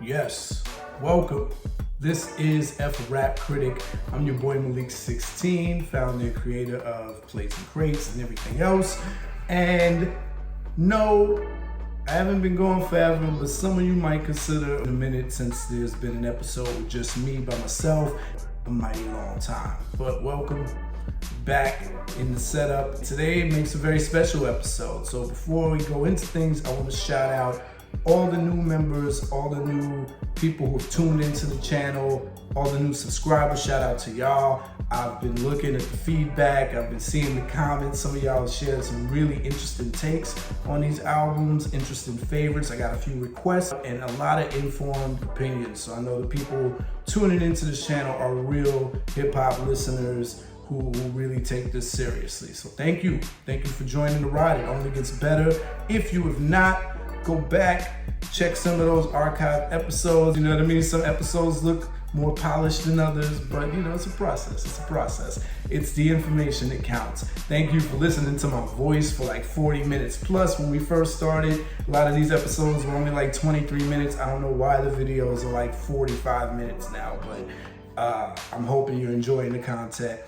Yes, welcome. This is Rap Critic. I'm your boy Malik 16, founder and creator of Plates and Crates and everything else. And no, I haven't been going forever, but some of you might consider a minute since there's been an episode with just me by myself. A mighty long time. But welcome back in the setup. Today makes a very special episode. So before we go into things, I want to shout out all the new members, all the new people who have tuned into the channel, all the new subscribers. Shout out to y'all. I've been looking at the feedback. I've been seeing the comments. Some of y'all shared some really interesting takes on these albums, interesting favorites. I got a few requests and a lot of informed opinions. So I know the people tuning into this channel are real hip hop listeners who really take this seriously. So thank you. Thank you for joining the ride. It only gets better. If you have not, go back, check some of those archived episodes. You know what I mean? Some episodes look more polished than others, but you know, it's a process. It's a process. It's the information that counts. Thank you for listening to my voice for like 40 minutes plus. When we first started, a lot of these episodes were only like 23 minutes. I don't know why the videos are like 45 minutes now, but I'm hoping you're enjoying the content.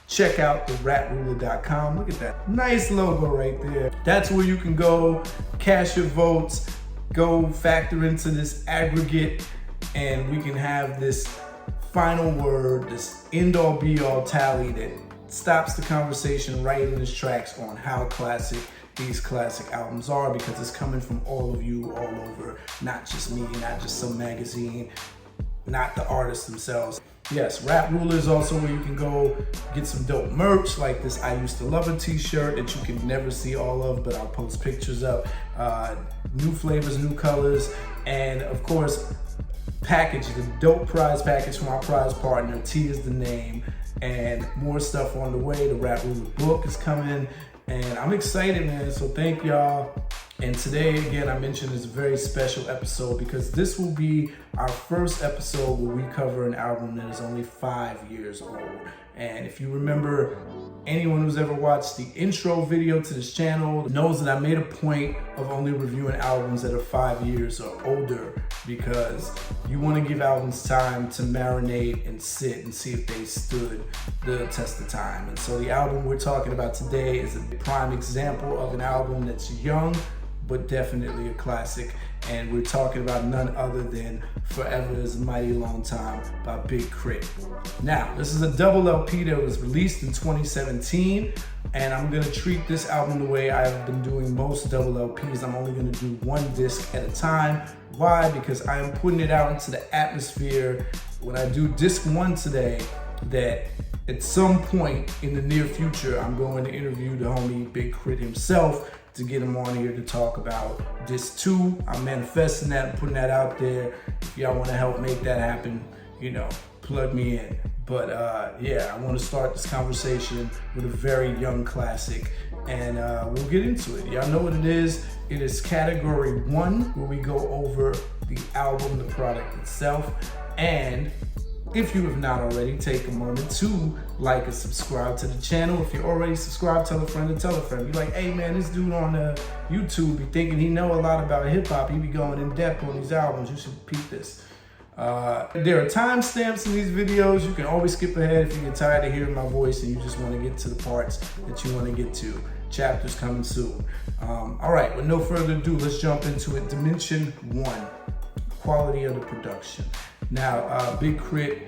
Check out the raprouleur.com. Look at that nice logo right there. That's where you can go cast your votes, go factor into this aggregate, and we can have this final word, this end-all be-all tally that stops the conversation right in its tracks on how classic these classic albums are, because it's coming from all of you all over, not just me, not just some magazine, not the artists themselves. Yes, Rap Ruler is also where you can go get some dope merch, like this I Used to Love a t-shirt that you can never see all of, but I'll post pictures up. New flavors, new colors, and of course, package, the dope prize package from our prize partner, T is the name, and more stuff on the way. The Rap Ruler book is coming, and I'm excited, man, so thank y'all. And today, again, I mentioned is a very special episode because this will be our first episode where we cover an album that is only 5 years old. And if you remember, anyone who's ever watched the intro video to this channel knows that I made a point of only reviewing albums that are 5 years or older, because you want to give albums time to marinate and sit and see if they stood the test of time. And so the album we're talking about today is a prime example of an album that's young, but definitely a classic. And we're talking about none other than Forever Is a Mighty Long Time by Big K.R.I.T. Now, this is a double LP that was released in 2017, and I'm gonna treat this album the way I've been doing most double LPs. I'm only gonna do one disc at a time. Why? Because I am putting it out into the atmosphere when I do disc one today, that at some point in the near future, I'm going to interview the homie Big K.R.I.T himself to get him on here to talk about disc 2. I'm manifesting that and putting that out there. If y'all want to help make that happen, you know, plug me in. But yeah, I want to start this conversation with a very young classic, and we'll get into it. Y'all know what it is. It is category 1, where we go over the album, the product itself. And if you have not already, take a moment to like and subscribe to the channel. If you're already subscribed, tell a friend to tell a friend. Be like, hey man, this dude on YouTube be thinking he know a lot about hip hop. He be going in depth on these albums. You should peep this. There are timestamps in these videos. You can always skip ahead if you get tired of hearing my voice and you just want to get to the parts that you want to get to. Chapters coming soon. All right, with no further ado, let's jump into it. Dimension 1, quality of the production. Now, Big K.R.I.T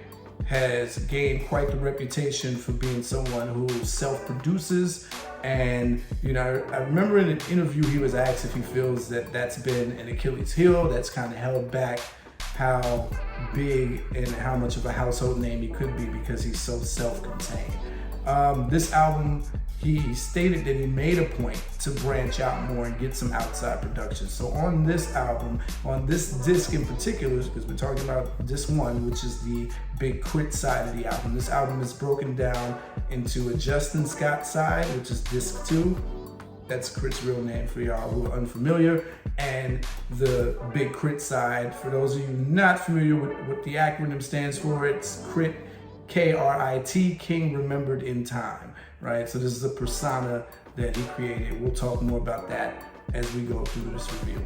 has gained quite the reputation for being someone who self-produces, and you know, I remember in an interview he was asked if he feels that that's been an Achilles heel that's kind of held back how big and how much of a household name he could be, because he's so self-contained. This album, he stated that he made a point to branch out more and get some outside production. So on this album, on this disc in particular, because we're talking about disc 1, which is the Big K.R.I.T side of the album, this album is broken down into a Justin Scott side, which is disc 2. That's K.R.I.T's real name for y'all who are unfamiliar. And the Big K.R.I.T side, for those of you not familiar with what the acronym stands for, it's K.R.I.T, K.R.I.T, King Remembered in Time, right? So this is a persona that he created. We'll talk more about that as we go through this review.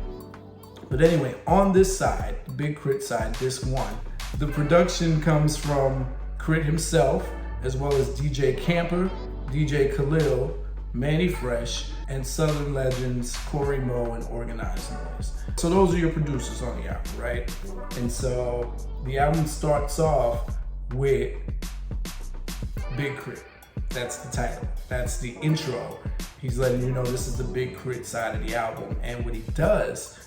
But anyway, on this side, the Big K.R.I.T side, disc 1, the production comes from K.R.I.T himself, as well as DJ Camper, DJ Khalil, Manny Fresh, and Southern legends Corey Mo and Organized Noise. So those are your producers on the album, right? And so the album starts off with Big K.R.I.T. That's the title. That's the intro. He's letting you know this is the Big K.R.I.T side of the album. And what he does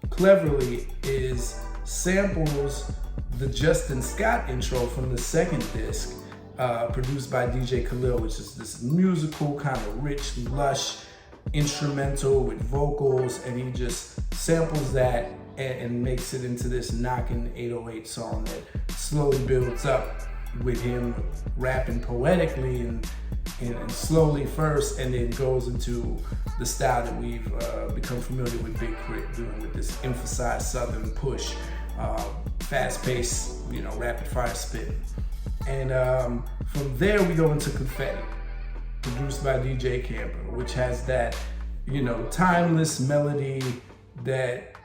cleverly is samples the Justin Scott intro from the second disc, produced by DJ Khalil, which is this musical, kind of rich, lush instrumental with vocals, and he just samples that and makes it into this knocking 808 song that slowly builds up with him rapping poetically and slowly first, and then goes into the style that we've become familiar with Big K.R.I.T doing, with this emphasized southern push, fast-paced, rapid-fire spit. And from there we go into Confetti, produced by DJ Camper, which has that, timeless melody that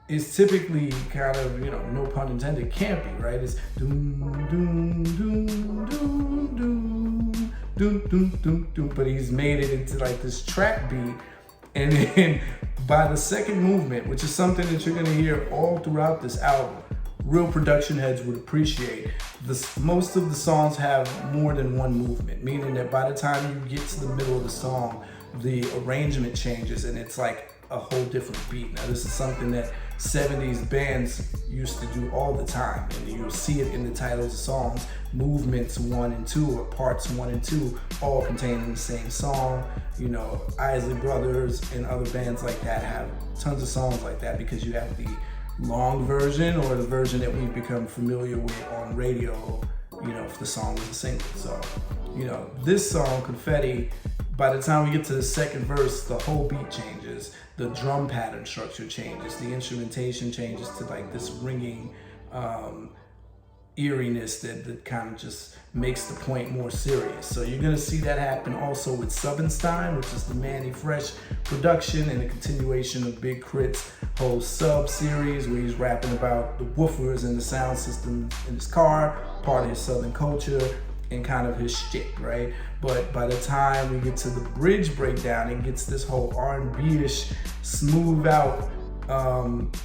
is typically kind of, no pun intended, campy, right? It's doom, doom, doom, doom, doom, doom, doom, doom, doom, but he's made it into like this track beat. And then by the second movement, which is something that you're gonna hear all throughout this album, real production heads would appreciate this. Most of the songs have more than one movement, meaning that by the time you get to the middle of the song, the arrangement changes and it's like a whole different beat. Now this is something that 70s bands used to do all the time, and you'll see it in the titles of songs. Movements 1 and 2, or parts 1 and 2, all contained in the same song. Isley Brothers and other bands like that have tons of songs like that, because you have the long version or the version that we've become familiar with on radio, if the song was a single. So, this song, Confetti, by the time we get to the second verse, the whole beat changes, the drum pattern structure changes, the instrumentation changes to like this ringing eeriness that kind of just makes the point more serious. So you're gonna see that happen also with Subbenstein, which is the Manny Fresh production and a continuation of Big K.R.I.T's whole sub series, where he's rapping about the woofers and the sound system in his car, part of his Southern culture and kind of his shtick, right? But by the time we get to the bridge breakdown, it gets this whole R&B-ish, smooth out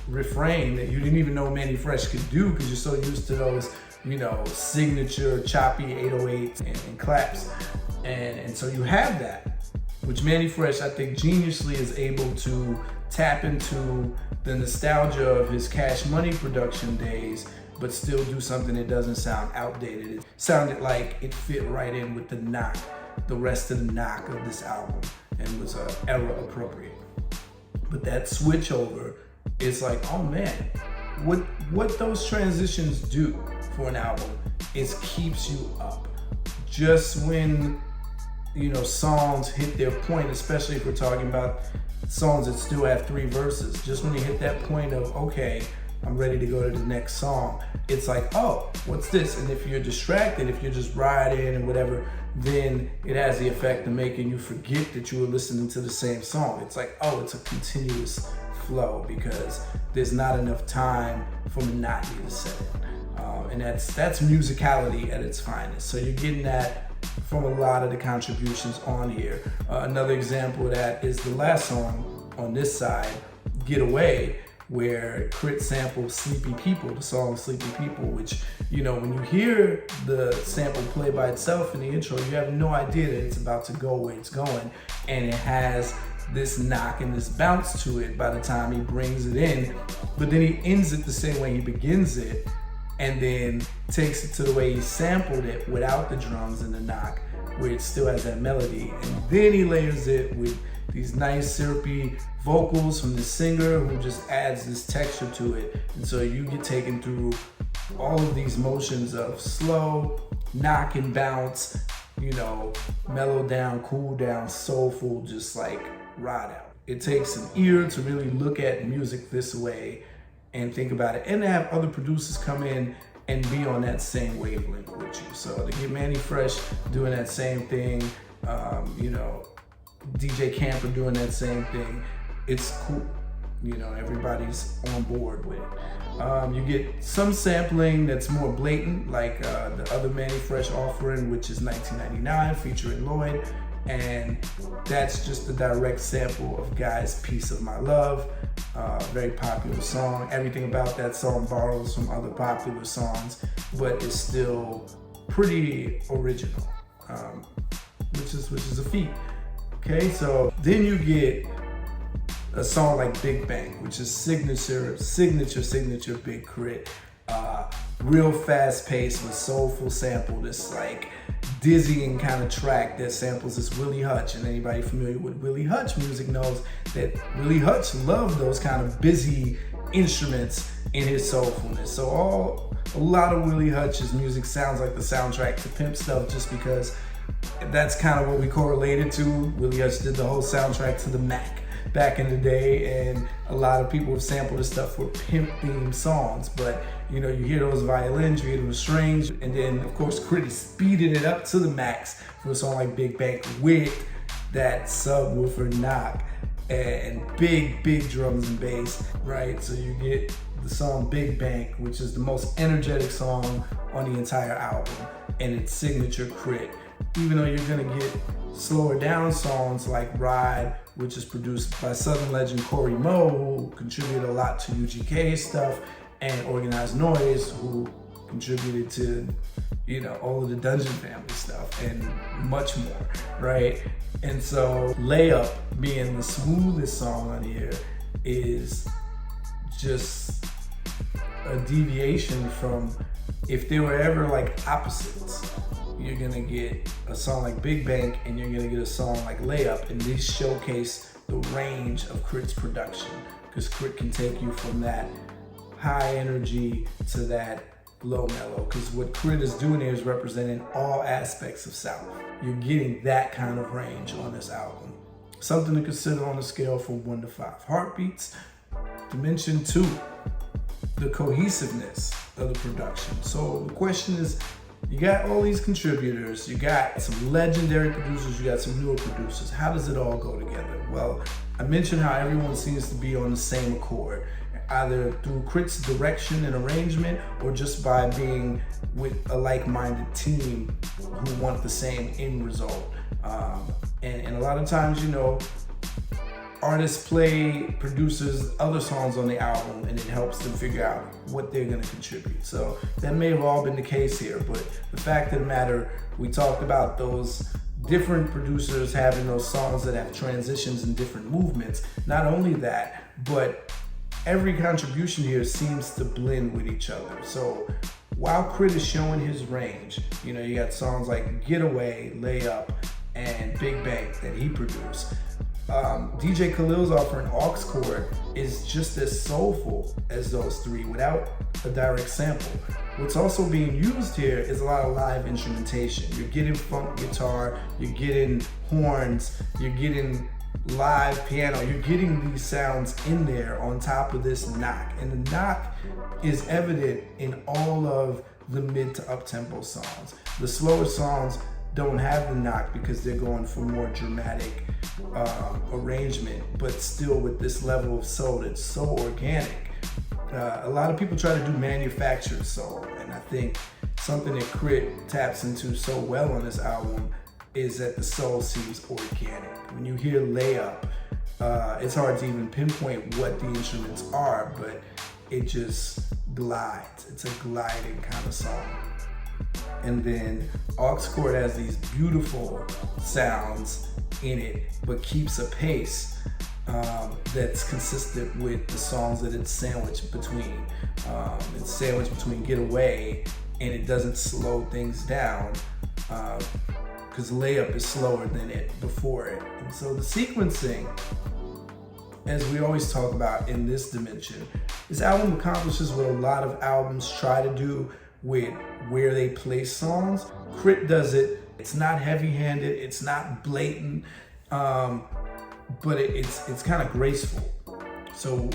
refrain that you didn't even know Manny Fresh could do, because you're so used to those, signature choppy 808s and claps. And so you have that, which Manny Fresh, I think, geniusly is able to tap into the nostalgia of his Cash Money production days, but still do something that doesn't sound outdated. It sounded like it fit right in with the rest of the knock of this album, and was era appropriate. But that switch over is like, oh man, what those transitions do for an album is keeps you up. Just when, songs hit their point, especially if we're talking about songs that still have 3 verses, just when you hit that point of, okay, I'm ready to go to the next song, it's like, oh, what's this? And if you're distracted, if you're just riding and whatever, then it has the effect of making you forget that you were listening to the same song. It's like, oh, it's a continuous flow, because there's not enough time for monotony to set in. And that's musicality at its finest. So you're getting that from a lot of the contributions on here. Another example of that is the last song on this side, Get Away, where K.R.I.T samples Sleepy People, the song Sleepy People, which, when you hear the sample play by itself in the intro, you have no idea that it's about to go where it's going. And it has this knock and this bounce to it by the time he brings it in. But then he ends it the same way he begins it, and then takes it to the way he sampled it without the drums and the knock, where it still has that melody. And then he layers it with these nice syrupy vocals from the singer, who just adds this texture to it. And so you get taken through all of these motions of slow, knock and bounce, mellow down, cool down, soulful, just like ride out. It takes an ear to really look at music this way and think about it, and to have other producers come in and be on that same wavelength with you. So to get Manny Fresh doing that same thing, DJ Camper doing that same thing, it's cool. everybody's on board with it. You get some sampling that's more blatant, like the other Manny Fresh offering, which is 1999 featuring Lloyd, and that's just a direct sample of Guy's Piece of My Love, very popular song. Everything about that song borrows from other popular songs, but it's still pretty original, which is a feat. Okay, so then you get a song like Big Bang, which is signature Big K.R.I.T. Real fast paced with soulful sample, this like dizzying kind of track that samples this Willie Hutch. And anybody familiar with Willie Hutch music knows that Willie Hutch loved those kind of busy instruments in his soulfulness. So a lot of Willie Hutch's music sounds like the soundtrack to Pimp Stuff, just because that's kind of what we correlated to. Willie Hutch did the whole soundtrack to the Mac back in the day, and a lot of people have sampled this stuff for pimp themed songs. But you hear those violins, you hear those strings, and then of course K.R.I.T speeded it up to the max for a song like Big Bang with that subwoofer knock and big drums and bass, right? So you get the song Big Bang, which is the most energetic song on the entire album, and it's signature K.R.I.T. Even though you're gonna get slower down songs like Ride, which is produced by Southern legend Corey Moe, who contributed a lot to UGK's stuff, and Organized Noise, who contributed to all of the Dungeon Family stuff and much more, right? And so Layup, being the smoothest song on here, is just a deviation from, if they were ever like opposites, you're gonna get a song like Big Bang and you're gonna get a song like Layup, and these showcase the range of K.R.I.T's production, because K.R.I.T can take you from that high energy to that low mellow, because what K.R.I.T is doing here is representing all aspects of South. You're getting that kind of range on this album. Something to consider on a scale from 1 to 5 heartbeats. Dimension 2, the cohesiveness of the production. So the question is, you got all these contributors, you got some legendary producers, you got some newer producers. How does it all go together? Well, I mentioned how everyone seems to be on the same accord, either through K.R.I.T's direction and arrangement, or just by being with a like-minded team who want the same end result. And a lot of times, artists play producers other songs on the album, and it helps them figure out what they're going to contribute. So that may have all been the case here, but the fact of the matter, we talked about those different producers having those songs that have transitions and different movements. Not only that, but every contribution here seems to blend with each other. So while K.R.I.T is showing his range, you got songs like Getaway, Layup, and Big Bang that he produced. DJ Khalil's offering aux chord is just as soulful as those three without a direct sample. What's also being used here is a lot of live instrumentation. You're getting funk guitar, you're getting horns, you're getting live piano, you're getting these sounds in there on top of this knock. And the knock is evident in all of the mid to up tempo songs. The slower songs don't have the knock because they're going for more dramatic arrangement, but still with this level of soul that's so organic. A lot of people try to do manufactured soul, and I think something that K.R.I.T taps into so well on this album is that the soul seems organic. When you hear Layup, it's hard to even pinpoint what the instruments are, but it just glides. It's a gliding kind of song. And then aux chord has these beautiful sounds in it, but keeps a pace that's consistent with the songs that it's sandwiched between. It's sandwiched between Getaway, and it doesn't slow things down, because Layup is slower than it before it. And so the sequencing, as we always talk about in this dimension, this album accomplishes what a lot of albums try to do with where they place songs. K.R.I.T does it. It's not heavy-handed, it's not blatant, but it's kind of graceful. So,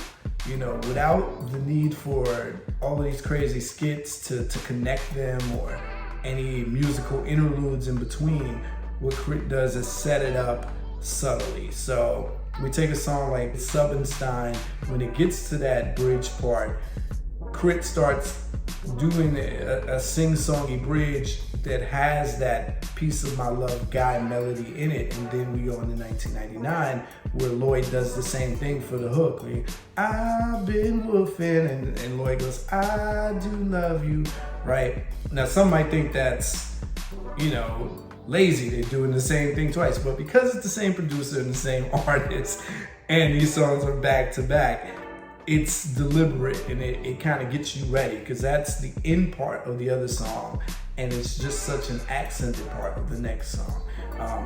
without the need for all of these crazy skits to connect them, or any musical interludes in between, what K.R.I.T does is set it up subtly. So we take a song like Subbenstein, when it gets to that bridge part, K.R.I.T starts doing a sing-songy bridge that has that Piece of My Love Guy melody in it. And then we go into 1999 where Lloyd does the same thing for the hook. I've been woofing, and Lloyd goes, I do love you, right? Now some might think that's, lazy, they're doing the same thing twice, but because it's the same producer and the same artist and these songs are back to back, it's deliberate, and it kind of gets you ready, because that's the end part of the other song and it's just such an accented part of the next song.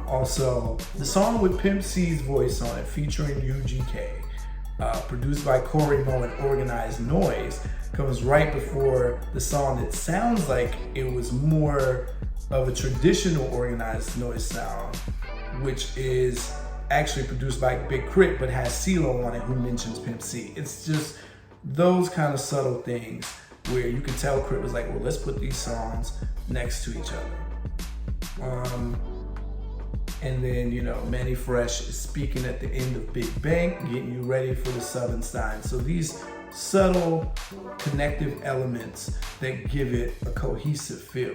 Also, the song with Pimp C's voice on it featuring UGK, produced by Corey Mo and Organized Noise, comes right before the song that sounds like it was more of a traditional Organized Noise sound, which is actually produced by Big K.R.I.T but has CeeLo on it, who mentions Pimp C. It's just those kind of subtle things where you can tell K.R.I.T was like, well, let's put these songs next to each other. And then, Manny Fresh is speaking at the end of Big Bang, getting you ready for the Subbenstein. So these subtle connective elements that give it a cohesive feel.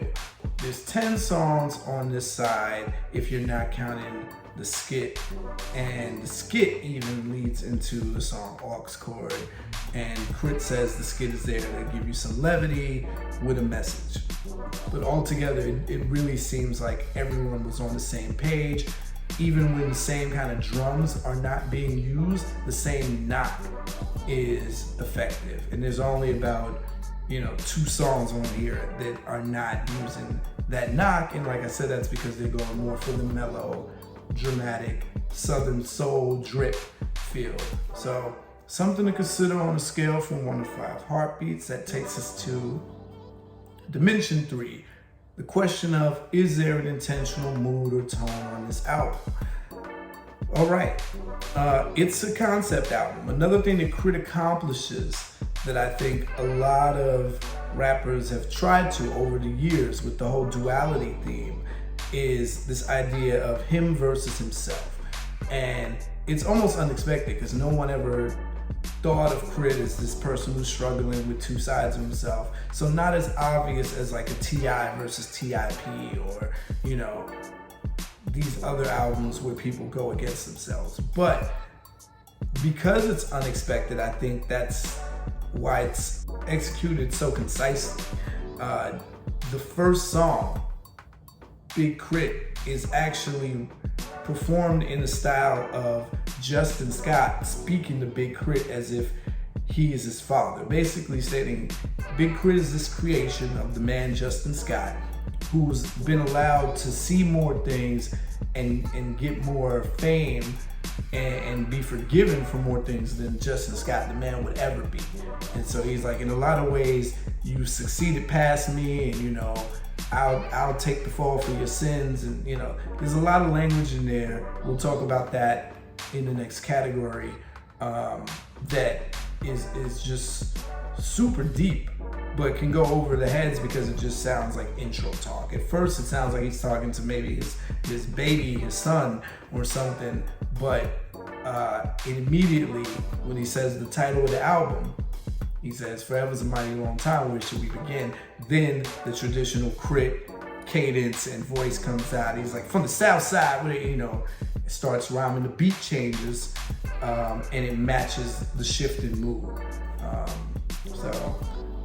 There's 10 songs on this side if you're not counting the skit, and the skit even leads into the song Aux Chord, and K.R.I.T says the skit is there to give you some levity with a message. But altogether, it really seems like everyone was on the same page. Even when the same kind of drums are not being used, the same knock is effective. And there's only about 2 songs on here that are not using that knock, and like I said, that's because they're going more for the mellow, dramatic Southern soul drip feel. So something to consider on a scale from 1 to 5 heartbeats. That takes us to Dimension 3. The question of, is there an intentional mood or tone on this album? All right, it's a concept album. Another thing that K.R.I.T accomplishes that I think a lot of rappers have tried to over the years with the whole duality theme is this idea of him versus himself. And it's almost unexpected because no one ever thought of K.R.I.T as this person who's struggling with 2 sides of himself. So not as obvious as like a T.I. versus T.I.P. or, these other albums where people go against themselves. But because it's unexpected, I think that's why it's executed so concisely. The first song, Big K.R.I.T, is actually performed in the style of Justin Scott speaking to Big K.R.I.T as if he is his father, basically stating Big K.R.I.T is this creation of the man Justin Scott, who's been allowed to see more things and get more fame and be forgiven for more things than Justin Scott, the man, would ever be. And so he's like, in a lot of ways, you succeeded past me, and I'll take the fall for your sins, and there's a lot of language in there. We'll talk about that in the next category. That is just super deep, but can go over the heads because it just sounds like intro talk. At first, it sounds like he's talking to maybe his baby, his son, or something. But immediately, when he says the title of the album, he says, "Forever's a mighty long time, where should we begin?" Then the traditional K.R.I.T cadence and voice comes out. He's like, "From the south side," where it starts rhyming. The beat changes, and it matches the shifted mood. So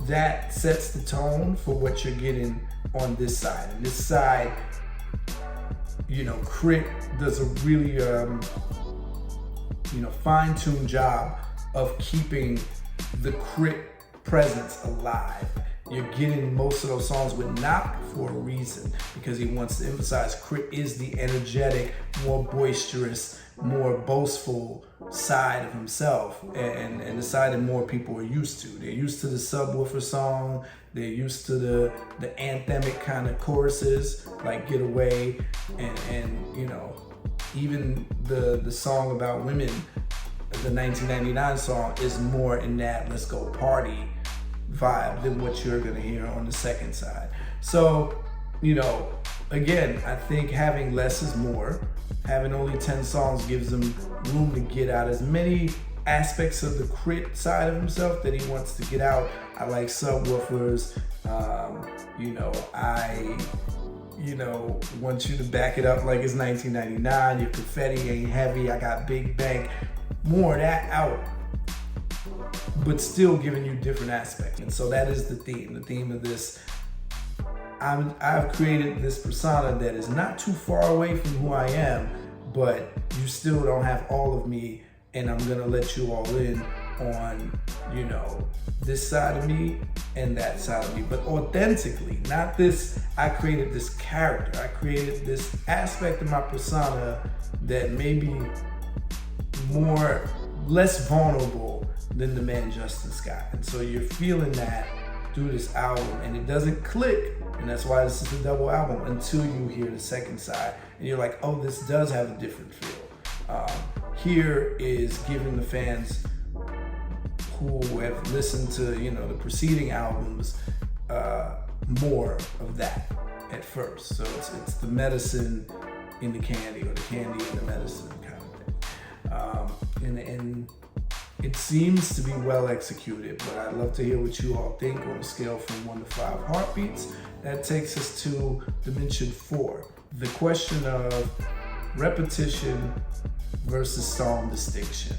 that sets the tone for what you're getting on this side. And this side, K.R.I.T does a really fine-tuned job of keeping the K.R.I.T presence alive. You're getting most of those songs with knock for a reason, because he wants to emphasize K.R.I.T is the energetic, more boisterous, more boastful side of himself, and the side that more people are used to. They're used to the subwoofer song, they're used to the anthemic kind of choruses like Get Away, and even the song about women, the 1999 song, is more in that let's go party vibe than what you're gonna hear on the second side. So, again, I think having less is more. Having only 10 songs gives him room to get out as many aspects of the K.R.I.T side of himself that he wants to get out. I like subwoofers. I want you to back it up like it's 1999. Your confetti ain't heavy. I got big bank. More of that out, but still giving you different aspects. And so that is the theme. The theme of this, I've created this persona that is not too far away from who I am, but you still don't have all of me, and I'm gonna let you all in on, this side of me and that side of me, but authentically, not this, I created this character, I created this aspect of my persona that may be less vulnerable than the man Justin Scott. And so you're feeling that through this album, and it doesn't click, and that's why this is a double album, until you hear the second side, and you're like, oh, this does have a different feel. Here is giving the fans who have listened to, the preceding albums, more of that at first. So it's the medicine in the candy, or the candy in the medicine kind of thing. And it seems to be well executed, but I'd love to hear what you all think on a scale from 1 to 5 heartbeats. That takes us to dimension 4. The question of repetition versus song distinction.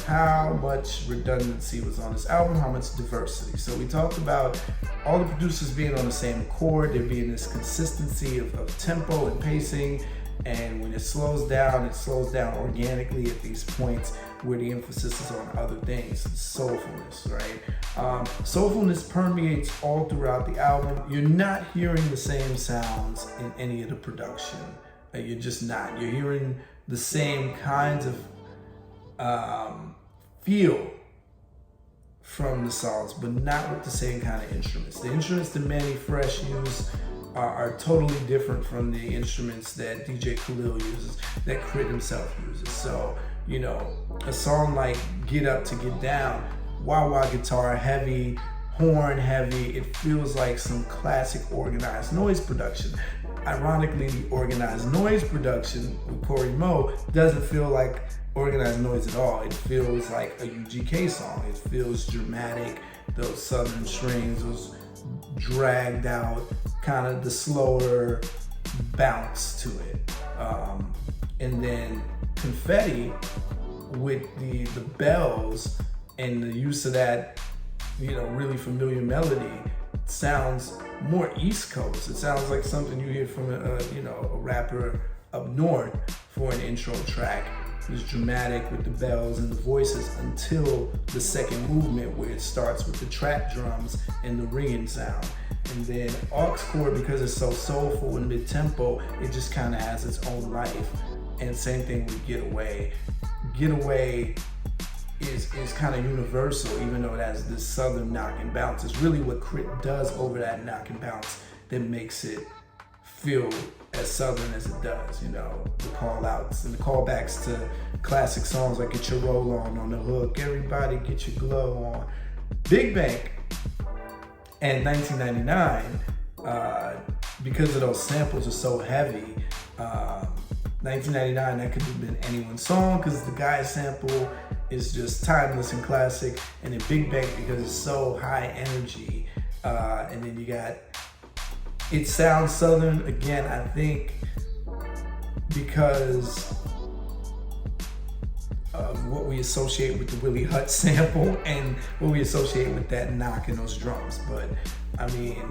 How much redundancy was on this album? How much diversity? So we talked about all the producers being on the same chord, there being this consistency of tempo and pacing, and when it slows down organically at these points where the emphasis is on other things. Soulfulness, right? Soulfulness permeates all throughout the album. You're not hearing the same sounds in any of the production. You're just not. You're hearing the same kinds of feel from the songs, but not with the same kind of instruments. The instruments that Manny Fresh used are totally different from the instruments that DJ Khalil uses, that K.R.I.T himself uses. So, a song like Get Up to Get Down, wah-wah guitar heavy, horn heavy, it feels like some classic organized noise production. Ironically, the organized noise production with Corey Mo doesn't feel like organized noise at all. It feels like a UGK song. It feels dramatic, those southern strings, those dragged out, kind of the slower bounce to it. And then Confetti with the bells and the use of that, really familiar melody sounds more East Coast. It sounds like something you hear from a rapper up north for an intro track. It's dramatic with the bells and the voices until the second movement, where it starts with the trap drums and the ringing sound. And then aux chord, because it's so soulful and mid-tempo, it just kind of has its own life. And same thing with Get Away. Get Away is kind of universal, even though it has this southern knock and bounce. It's really what K.R.I.T does over that knock and bounce that makes it feel as southern as it does, the call outs and the callbacks to classic songs like Get Your Roll On the hook, Everybody Get Your Glow On. Big Bank and 1999, because of those samples are so heavy, 1999, that could have been anyone's song because the guy's sample is just timeless and classic. And then Big Bank, because it's so high energy. And then you got, it sounds southern again, I think, because of what we associate with the Willie Hutch sample and what we associate with that knock and those drums. But I mean,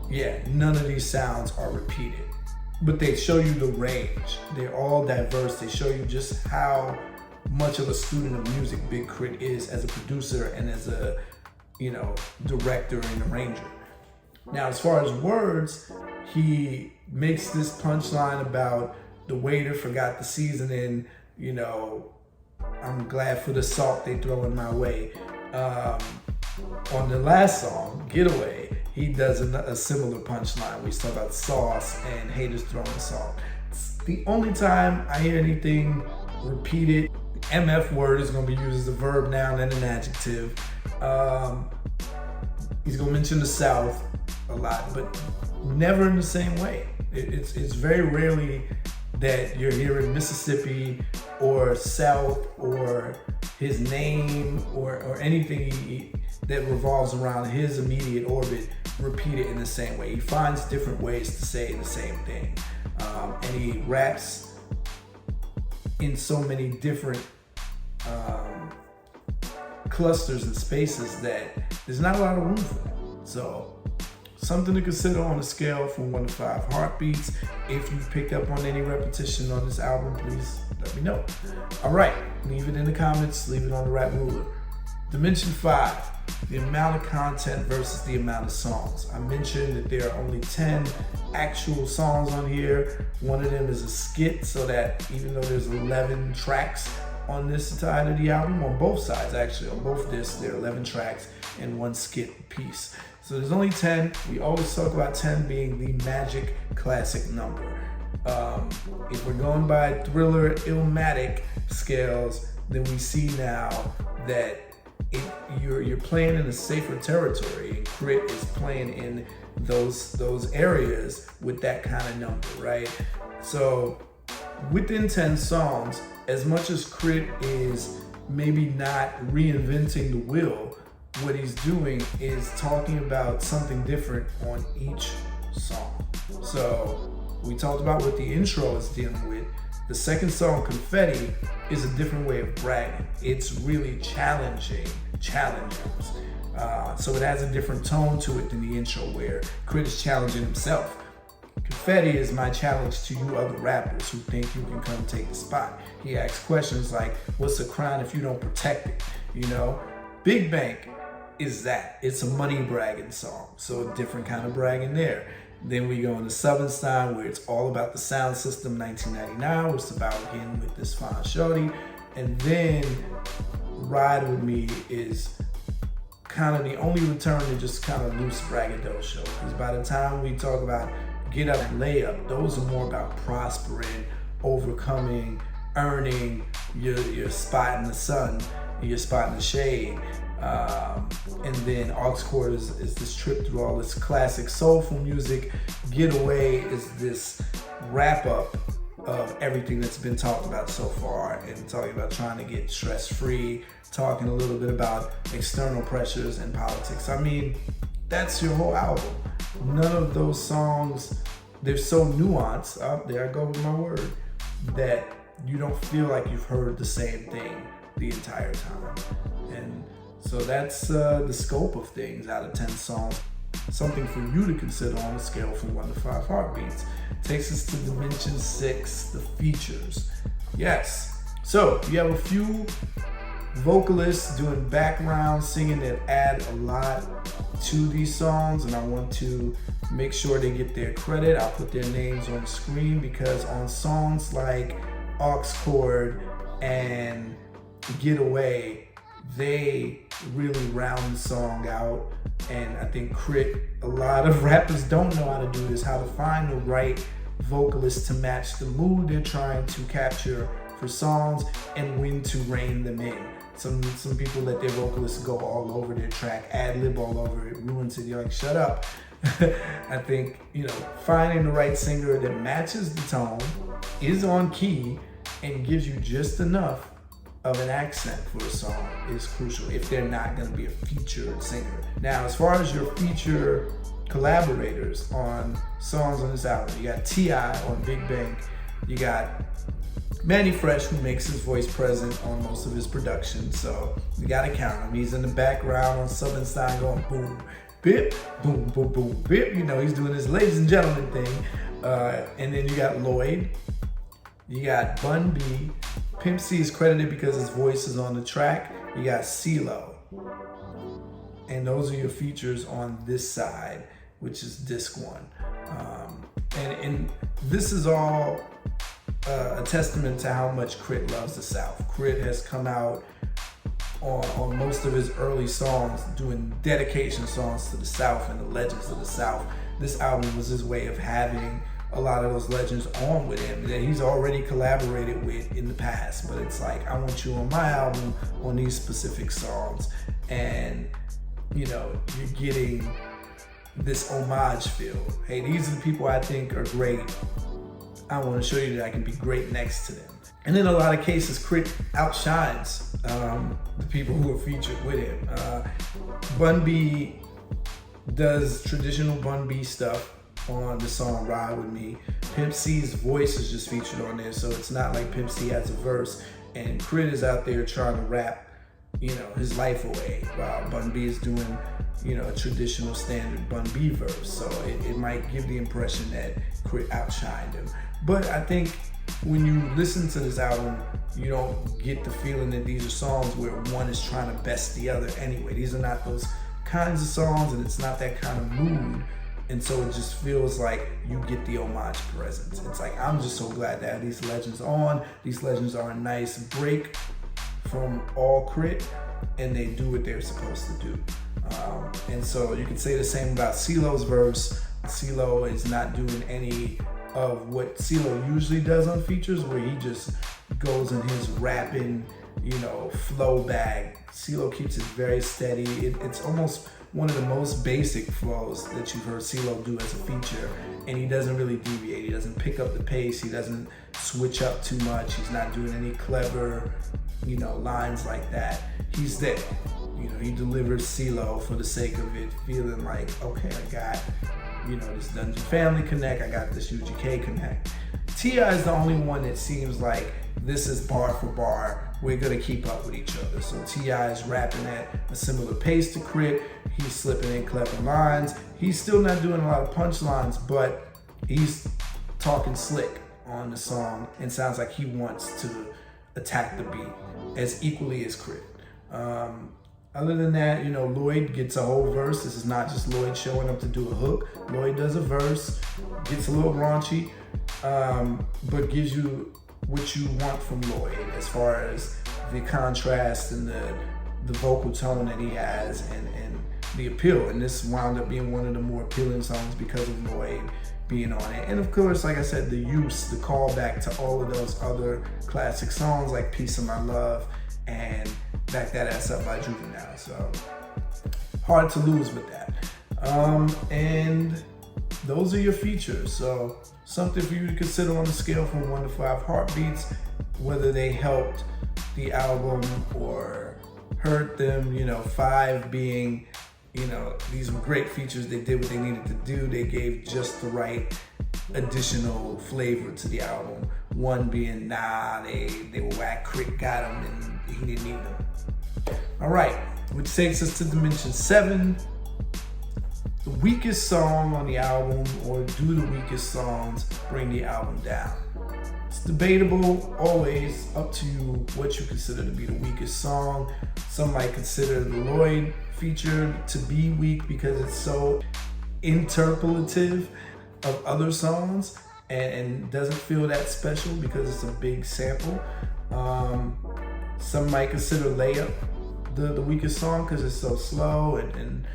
yeah, none of these sounds are repeated, but they show you the range. They're all diverse. They show you just how much of a student of music Big K.R.I.T is as a producer and as a, director and arranger. Now, as far as words, he makes this punchline about the waiter forgot the seasoning, I'm glad for the salt they throw in my way. On the last song, Getaway, he does a similar punchline. We talk about sauce and haters throwing salt. It's the only time I hear anything repeated. The MF word is going to be used as a verb, noun, and an adjective. He's going to mention the South. a lot, but never in the same way. It's very rarely that you're hearing Mississippi or South or his name or anything that revolves around his immediate orbit repeated in the same way. He finds different ways to say the same thing. And he raps in so many different clusters and spaces that there's not a lot of room for that. So something to consider on a scale from 1 to 5 heartbeats. If you've picked up on any repetition on this album, please let me know. All right, leave it in the comments, leave it on the rap ruler. Dimension 5, the amount of content versus the amount of songs. I mentioned that there are only 10 actual songs on here. One of them is a skit, so that even though there's 11 tracks on this side of the album, on both sides actually, on both discs, there are 11 tracks and one skit piece. So there's only 10. We always talk about 10 being the magic classic number. If we're going by Thriller Illmatic scales, then we see now that you're playing in a safer territory, and K.R.I.T is playing in those areas with that kind of number, right? So within 10 songs, as much as K.R.I.T is maybe not reinventing the wheel, what he's doing is talking about something different on each song. So we talked about what the intro is dealing with. The second song, Confetti, is a different way of bragging. It's really challenging challengers. So it has a different tone to it than the intro, where K.R.I.T is challenging himself. Confetti is my challenge to you other rappers who think you can come take the spot. He asks questions like, what's a crime if you don't protect it? You know, Big Bank is that. It's a money bragging song. So a different kind of bragging there. Then we go into Southernstein, where it's all about the sound system, 1999, where it's about getting with this fine shorty. And then Ride With Me is kind of the only return to just kind of loose braggadocio. Because by the time we talk about Get Up and Layup, those are more about prospering, overcoming, earning your spot in the sun, your spot in the shade. And then Aux Chord is this trip through all this classic soulful music. Getaway is this wrap up of everything that's been talked about so far, and talking about trying to get stress free, talking a little bit about external pressures and politics. I mean, that's your whole album. None of those songs, they're so nuanced, there I go with my word, that you don't feel like you've heard the same thing the entire time. And so that's the scope of things out of 10 songs. Something for you to consider on a scale from 1 to 5 heartbeats. Takes us to Dimension 6, the features. Yes, so you have a few vocalists doing background singing that add a lot to these songs, and I want to make sure they get their credit. I'll put their names on the screen, because on songs like Aux Chord and Getaway, they really round the song out. And I think K.R.I.T, a lot of rappers don't know how to do this, how to find the right vocalist to match the mood they're trying to capture for songs, and when to rein them in. Some people let their vocalists go all over their track, ad-lib all over it, ruins it. You're like, shut up. I think, finding the right singer that matches the tone, is on key, and gives you just enough of an accent for a song is crucial if they're not going to be a featured singer. Now, as far as your feature collaborators on songs on this album, you got T.I. on Big Bank, you got Manny Fresh, who makes his voice present on most of his production, so you gotta count him. He's in the background on Southernstein going boom, bip, boom, boom, boom, bip. He's doing his ladies and gentlemen thing. And then you got Lloyd, you got Bun B. Pimp C is credited because his voice is on the track. You got CeeLo. And those are your features on this side, which is disc 1. And this is all a testament to how much K.R.I.T loves the South. K.R.I.T has come out on most of his early songs doing dedication songs to the South and the legends of the South. This album was his way of having a lot of those legends on with him that he's already collaborated with in the past. But it's like, I want you on my album on these specific songs. And, you're getting this homage feel. Hey, these are the people I think are great. I want to show you that I can be great next to them. And in a lot of cases, K.R.I.T outshines the people who are featured with him. Bun B does traditional Bun B stuff on the song Ride With Me. Pimp C's voice is just featured on there, so it's not like Pimp C has a verse and K.R.I.T is out there trying to rap, his life away, while Bun B is doing, a traditional standard Bun B verse. So it might give the impression that K.R.I.T outshined him. But I think when you listen to this album, you don't get the feeling that these are songs where one is trying to best the other anyway. These are not those kinds of songs, and it's not that kind of mood. And so it just feels like you get the homage presence. It's like, I'm just so glad to have these legends on. These legends are a nice break from all K.R.I.T, and they do what they're supposed to do. And so you could say the same about CeeLo's verse. CeeLo is not doing any of what CeeLo usually does on features, where he just goes in his rapping, flow bag. CeeLo keeps it very steady. It's almost one of the most basic flows that you've heard CeeLo do as a feature, and he doesn't really deviate. He doesn't pick up the pace. He doesn't switch up too much. He's not doing any clever, lines like that. He's there. He delivers CeeLo for the sake of it, feeling like, okay, I got, this Dungeon Family connect, I got this UGK connect. T.I. is the only one that seems like this is bar for bar, we're gonna keep up with each other. So T.I. is rapping at a similar pace to K.R.I.T, he's slipping in clever lines. He's still not doing a lot of punchlines, but he's talking slick on the song and sounds like he wants to attack the beat as equally as K.R.I.T. Other than that, Lloyd gets a whole verse. This is not just Lloyd showing up to do a hook. Lloyd does a verse, gets a little raunchy, but gives you what you want from Lloyd as far as the contrast and the vocal tone that he has and the appeal. And this wound up being one of the more appealing songs because of Lloyd being on it. And of course, like I said, the callback to all of those other classic songs like Piece of My Love and Back That Ass Up by Juvenile. So hard to lose with that. And those are your features. So something for you to consider on a scale from 1 to 5 heartbeats, whether they helped the album or hurt them. 5 being, these were great features. They did what they needed to do. They gave just the right additional flavor to the album. 1 being, they were whack, K.R.I.T got them and he didn't need them. All right, which takes us to dimension 7. The weakest song on the album, or do the weakest songs bring the album down? It's debatable, always up to you what you consider to be the weakest song. Some might consider the Lloyd feature to be weak because it's so interpolative of other songs and doesn't feel that special because it's a big sample. Some might consider Layup the weakest song because it's so slow and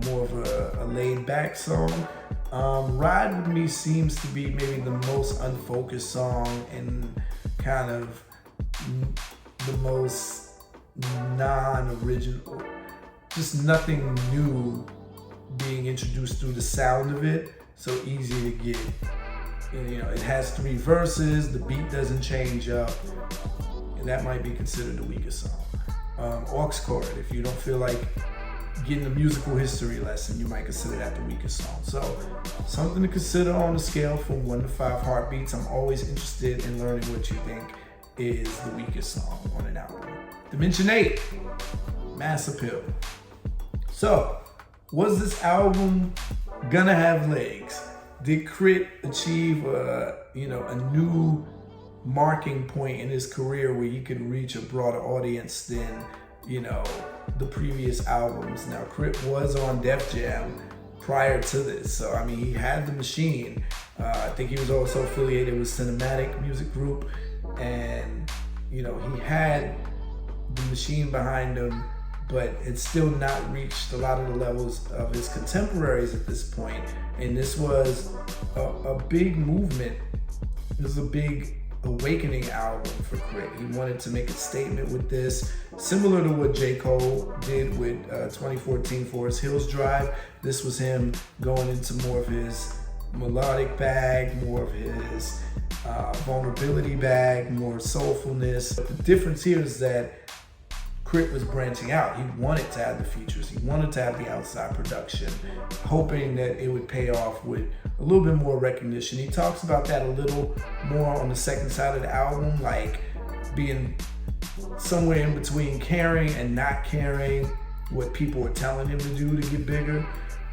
more of a laid back song. Ride With Me seems to be maybe the most unfocused song and kind of the most non-original, just nothing new being introduced through the sound of it. So easy to get. It has 3 verses, the beat doesn't change up, and that might be considered the weakest song. Aux chord, if you don't feel like getting a musical history lesson, you might consider that the weakest song. So something to consider on a scale from 1 to 5 heartbeats. I'm always interested in learning what you think is the weakest song on an album. Dimension 8, mass appeal. So, was this album gonna have legs? Did K.R.I.T achieve a new marking point in his career where he could reach a broader audience than the previous albums? Now, K.R.I.T was on Def Jam prior to this, so he had the machine. I think he was also affiliated with Cinematic Music Group, and he had the machine behind him, but it's still not reached a lot of the levels of his contemporaries at this point. And this was a big movement. It was a big awakening album for K.R.I.T. He wanted to make a statement with this, similar to what J. Cole did with 2014 Forest Hills Drive. This was him going into more of his melodic bag, more of his vulnerability bag, more soulfulness. But the difference here is that K.R.I.T. was branching out. He wanted to have the features. He wanted to have the outside production, hoping that it would pay off with a little bit more recognition. He talks about that a little more on the second side of the album, like being somewhere in between caring and not caring what people were telling him to do to get bigger,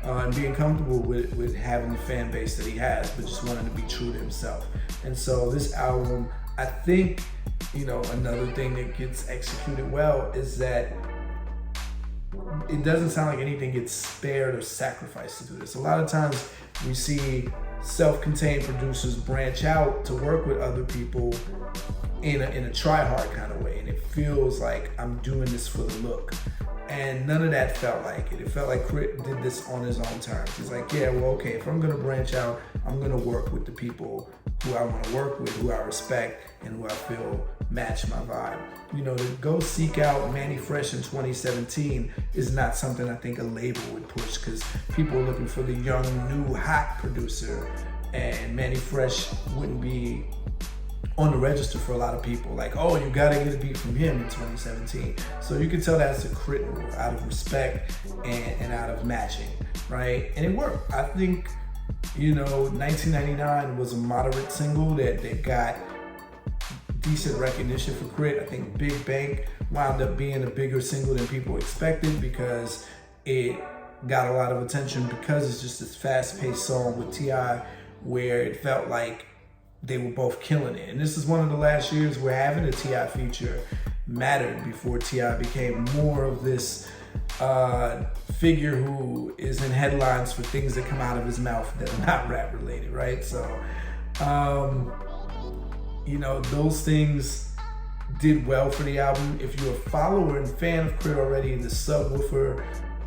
and being comfortable with having the fan base that he has, but just wanting to be true to himself. And so this album, I think, another thing that gets executed well is that it doesn't sound like anything gets spared or sacrificed to do this. A lot of times we see self-contained producers branch out to work with other people in a try-hard kind of way, and it feels like I'm doing this for the look. And none of that felt like it. It felt like K.R.I.T. did this on his own terms. He's like, yeah, well, okay, if I'm gonna branch out, I'm gonna work with the people who I wanna work with, who I respect, and who I feel match my vibe. To go seek out Mannie Fresh in 2017 is not something I think a label would push, because people are looking for the young, new, hot producer, and Mannie Fresh wouldn't be on the register for a lot of people. Like, oh, you gotta get a beat from him in 2017. So you can tell that's a K.R.I.T. move, out of respect and out of matching, right? And it worked. I think, 1999 was a moderate single that got decent recognition for K.R.I.T. I think Big Bank wound up being a bigger single than people expected, because it got a lot of attention because it's just this fast-paced song with T.I. where it felt like they were both killing it. And this is one of the last years where having a T.I. feature mattered, before T.I. became more of this figure who is in headlines for things that come out of his mouth that are not rap related, right? So, those things did well for the album. If you're a follower and fan of K.R.I.T. already, the Subwoofer,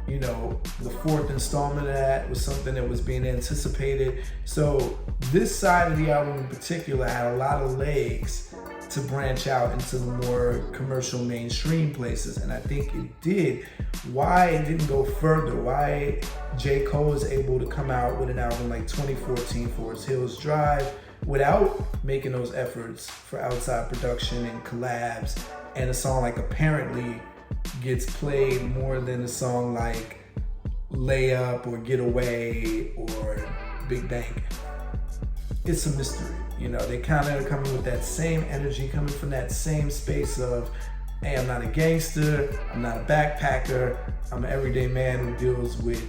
the fourth installment of that was something that was being anticipated. So this side of the album in particular had a lot of legs to branch out into the more commercial mainstream places, and I think it did. Why it didn't go further, why J. Cole is able to come out with an album like 2014 Forest Hills Drive without making those efforts for outside production and collabs, and a song like Apparently gets played more than a song like Layup or Get Away or Big Bank. It's a mystery. They kind of are coming with that same energy, coming from that same space of, hey, I'm not a gangster, I'm not a backpacker, I'm an everyday man who deals with,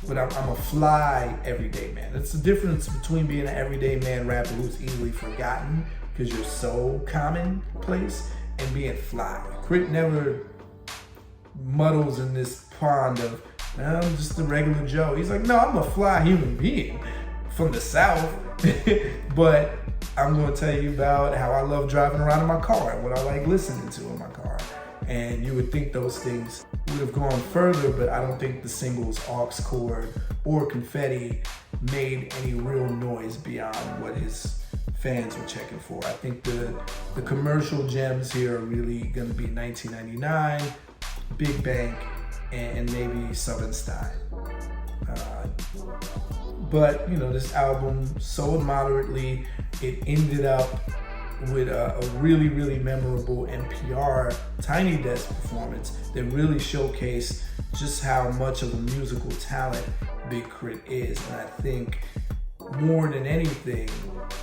but I'm a fly everyday man. It's the difference between being an everyday man rapper who's easily forgotten because you're so commonplace, and being fly. K.R.I.T. never muddles in this pond of, I'm just a regular Joe. He's like, no, I'm a fly human being from the South, but I'm going to tell you about how I love driving around in my car and what I like listening to in my car. And you would think those things would have gone further, but I don't think the singles Aux Chord or Confetti made any real noise beyond what his fans were checking for. I think the commercial gems here are really going to be 1999, Big Bank, and maybe Southern Style. But this album sold moderately. It ended up with a really, really memorable NPR Tiny Desk performance that really showcased just how much of a musical talent Big K.R.I.T. is. And I think more than anything,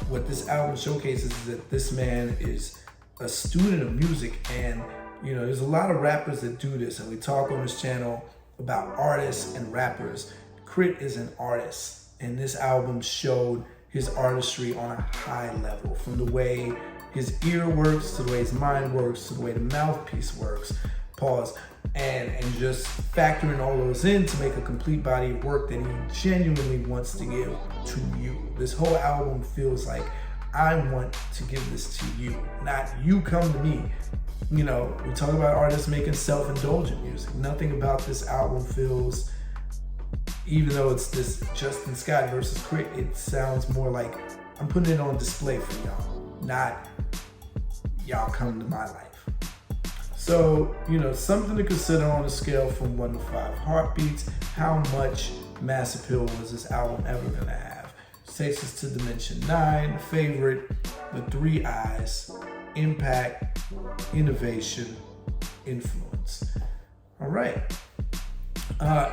what this album showcases is that this man is a student of music. And there's a lot of rappers that do this, and we talk on this channel about artists and rappers. K.R.I.T. is an artist, and this album showed his artistry on a high level, from the way his ear works, to the way his mind works, to the way the mouthpiece works, and just factoring all those in to make a complete body of work that he genuinely wants to give to you. This whole album feels like, I want to give this to you, not you come to me. We talk about artists making self-indulgent music. Nothing about this album feels, even though it's this Justin Scott versus K.R.I.T., it sounds more like I'm putting it on display for y'all, not y'all come to my life. So, something to consider on a scale from 1 to 5 heartbeats. How much mass appeal was this album ever gonna have? Takes us to dimension 9, favorite, the 3 I's: impact, innovation, influence. All right.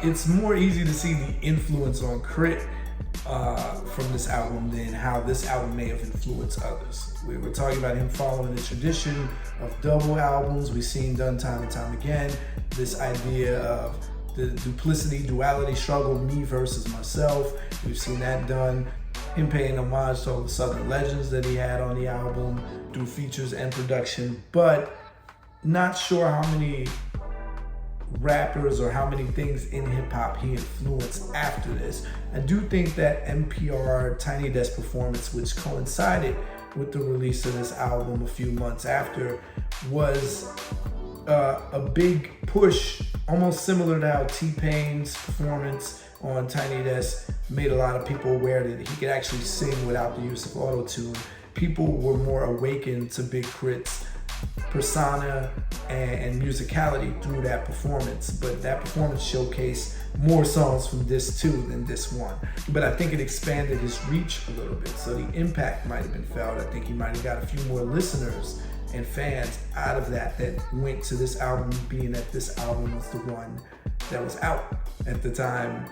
It's more easy to see the influence on K.R.I.T. From this album than how this album may have influenced others. We were talking about him following the tradition of double albums. We've seen done time and time again. This idea of the duality struggle, me versus myself. We've seen that done. Him paying homage to all the Southern legends that he had on the album through features and production, but not sure how many rappers or how many things in hip-hop he influenced after this. I do think that NPR Tiny Desk performance, which coincided with the release of this album a few months after, was a big push, almost similar to how T-Pain's performance on Tiny Desk made a lot of people aware that he could actually sing without the use of auto-tune. People were more awakened to Big K.R.I.T's persona and musicality through that performance, but that performance showcased more songs from this 2 than this 1. But I think it expanded his reach a little bit, so the impact might have been felt. I think he might have got a few more listeners and fans out of that went to this album, being that this album was the one that was out at the time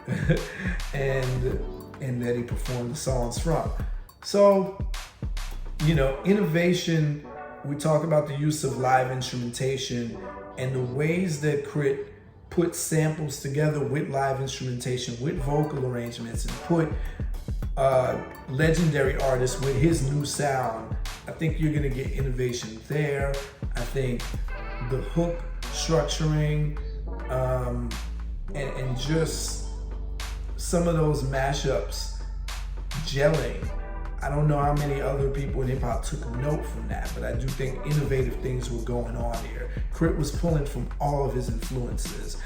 and that he performed the songs from. So, innovation. We talk about the use of live instrumentation and the ways that K.R.I.T. put samples together with live instrumentation, with vocal arrangements, and put legendary artists with his new sound. I think you're gonna get innovation there. I think the hook structuring and just some of those mashups gelling. I don't know how many other people in hip hop took a note from that, but I do think innovative things were going on here. K.R.I.T. was pulling from all of his influences.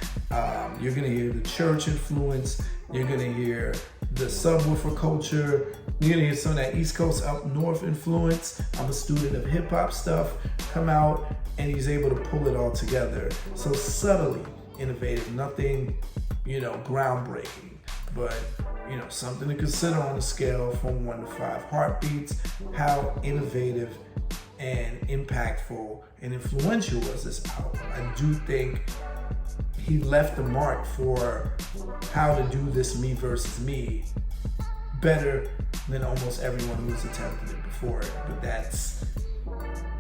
You're gonna hear the church influence, you're gonna hear the subwoofer culture, you're gonna hear some of that East Coast up north influence. I'm a student of hip hop stuff come out, and he's able to pull it all together. So subtly innovative, nothing, groundbreaking, but something to consider on a scale from 1 to 5 heartbeats. How innovative and impactful and influential was this album? I do think he left the mark for how to do this me versus me better than almost everyone who's attempted it before it, but that's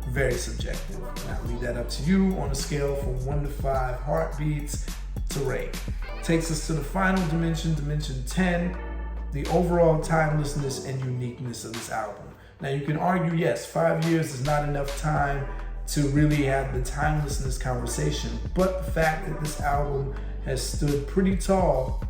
very subjective. And I'll leave that up to you on a scale from 1 to 5 heartbeats to rate. Takes us to the final dimension, dimension 10, the overall timelessness and uniqueness of this album. Now you can argue, yes, 5 years is not enough time to really have the timelessness conversation, but the fact that this album has stood pretty tall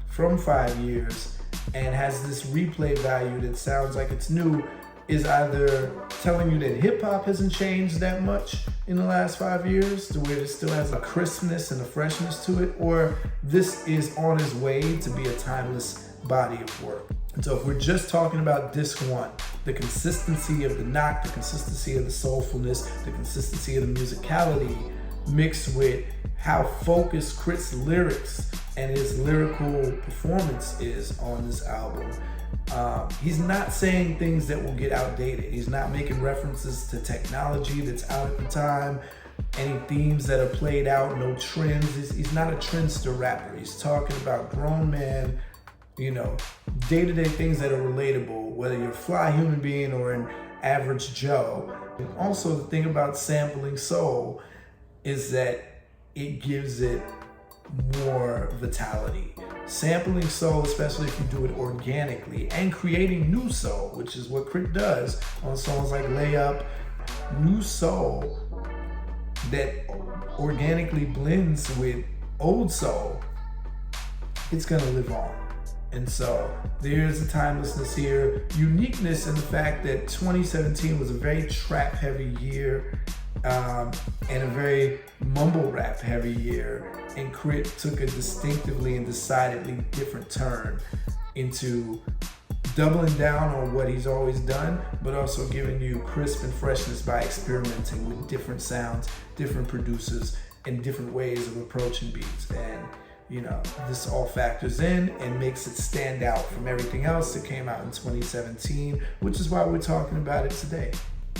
from 5 years and has this replay value that sounds like it's new is either telling you that hip hop hasn't changed that much in the last 5 years to where it still has a crispness and a freshness to it, or this is on its way to be a timeless body of work. And so if we're just talking about disc 1, the consistency of the knock, the consistency of the soulfulness, the consistency of the musicality, mixed with how focused K.R.I.T's lyrics and his lyrical performance is on this album. He's not saying things that will get outdated. He's not making references to technology that's out at the time, any themes that are played out, no trends. He's not a trendster rapper. He's talking about grown man, day-to-day things that are relatable, whether you're a fly human being or an average Joe. And also the thing about sampling soul is that it gives it more vitality. Sampling soul, especially if you do it organically, and creating new soul, which is what K.R.I.T. does on songs like Layup, new soul that organically blends with old soul, it's gonna live on. And so there's a timelessness here, uniqueness in the fact that 2017 was a very trap heavy year and a very mumble rap heavy year, and K.R.I.T. took a distinctively and decidedly different turn into doubling down on what he's always done, but also giving you crisp and freshness by experimenting with different sounds, different producers, and different ways of approaching beats. And you know, this all factors in and makes it stand out from everything else that came out in 2017, which is why we're talking about it today.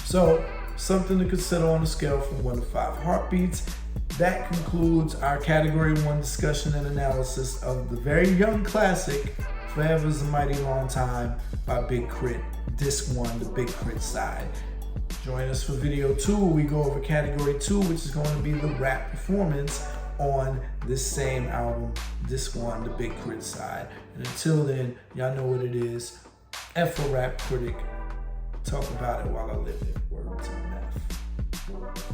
So, something to consider on a scale from 1 to 5 heartbeats. That concludes our Category 1 discussion and analysis of the very young classic, Forever's a Mighty Long Time by Big K.R.I.T, Disc 1, the Big K.R.I.T side. Join us for video 2 where we go over Category 2, which is going to be the rap performance on this same album, Disc 1, the Big K.R.I.T side. And until then, y'all know what it is. F for Rap Critic. Talk about it while I live it. Word to the mouth.